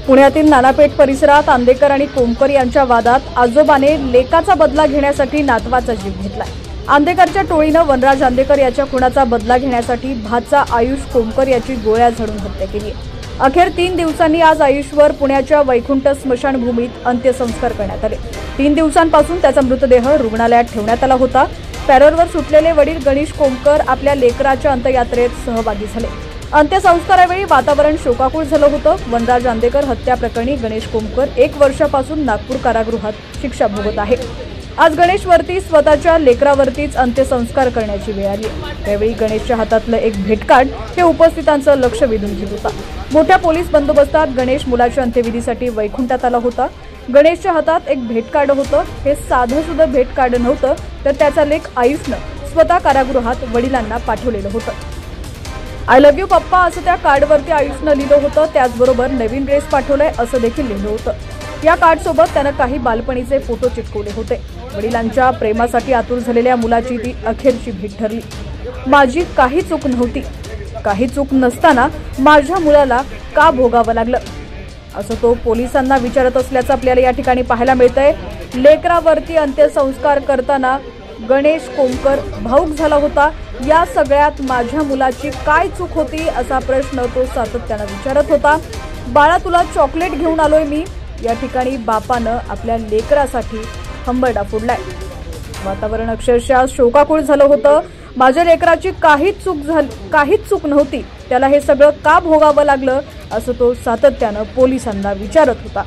पुण्यातील नानापेठ परिसरात आंदेकर आणि कोमकर यांच्या वादात आजोबाने लेकाचा बदला घेण्यासाठी नातवाचा जीव घेतलाय। आंदेकरच्या टोळीनं वनराज आंदेकर याच्या खुनाचा बदला घेण्यासाठी भाचा आयुष कोमकर याची गोळ्या झाडून हत्या केली। अखेर 3 दिवसांनी आज आयुषवर पुण्याच्या वैकुंठ स्मशानभूमीत अंत्यसंस्कार करण्यात आले। 3 दिवसांपासून त्याचा मृतदेह रुग्णालयात ठेवण्यात आला होता। पॅरोलवर सुटलेले वडील गणेश कोमकर आपल्या लेकराच्या अंत्ययात्रेत सहभागी झाले। अंत्यसंस्कारावेळी वातावरण शोकाकुळ झालं होतं। वनराज आंदेकर हत्या प्रकरणी गणेश कोमकर 1 वर्षापासून नागपूर कारागृहात शिक्षा भोगत आहे। आज गणेशवरती स्वतःच्या लेकरावरतीच अंत्यसंस्कार करण्याची वेळ आली। त्यावेळी गणेशच्या हातातलं एक भेटकार्ड हे उपस्थितांचं लक्ष वेधून घेत होता। मोठ्या पोलीस बंदोबस्तात गणेश मुलाच्या अंत्यविधीसाठी वैकुंठात आला होता। गणेशच्या हातात एक भेटकार्ड होतं। हे साधं सुद्धा भेटकार्ड नव्हतं, तर त्याचा लेक आयुषनं स्वतः कारागृहात वडिलांना पाठवलेलं होतं। आय लव्ह यू पप्पा असं त्या कार्डवरती आयुषनं लिहिलं होतं। त्याचबरोबर नवीन ड्रेस पाठवलाय असं देखील लिहिलं होतं। या कार्डसोबत त्यानं काही बालपणीचे फोटो चिटकवले होते। वडिलांच्या प्रेमासाठी आतुर झालेल्या मुलाची ती अखेरची भेट ठरली। माझी काही चूक नव्हती, काही चूक नसताना माझ्या मुलाला का भोगावं लागलं असं तो पोलिसांना विचारत असल्याचं आपल्याला या ठिकाणी पाहायला मिळतंय। लेकरावरती अंत्यसंस्कार करताना गणेश कोमकर भाऊक झाला होता। या सगळ्यात माझ्या मुलाची काय चूक होती असा प्रश्न तो सातत्यानं विचारत होता। बाळा तुला चॉकलेट घेऊन आलोय मी, या ठिकाणी बापानं आपल्या लेकरासाठी हंबरडा फोडलाय। वातावरण अक्षरशः शोकाकुळ झालं होतं। माझ्या लेकराची काहीच चूक नव्हती, त्याला हे सगळं का भोगावं लागलं असं तो सातत्यानं पोलिसांना विचारत होता।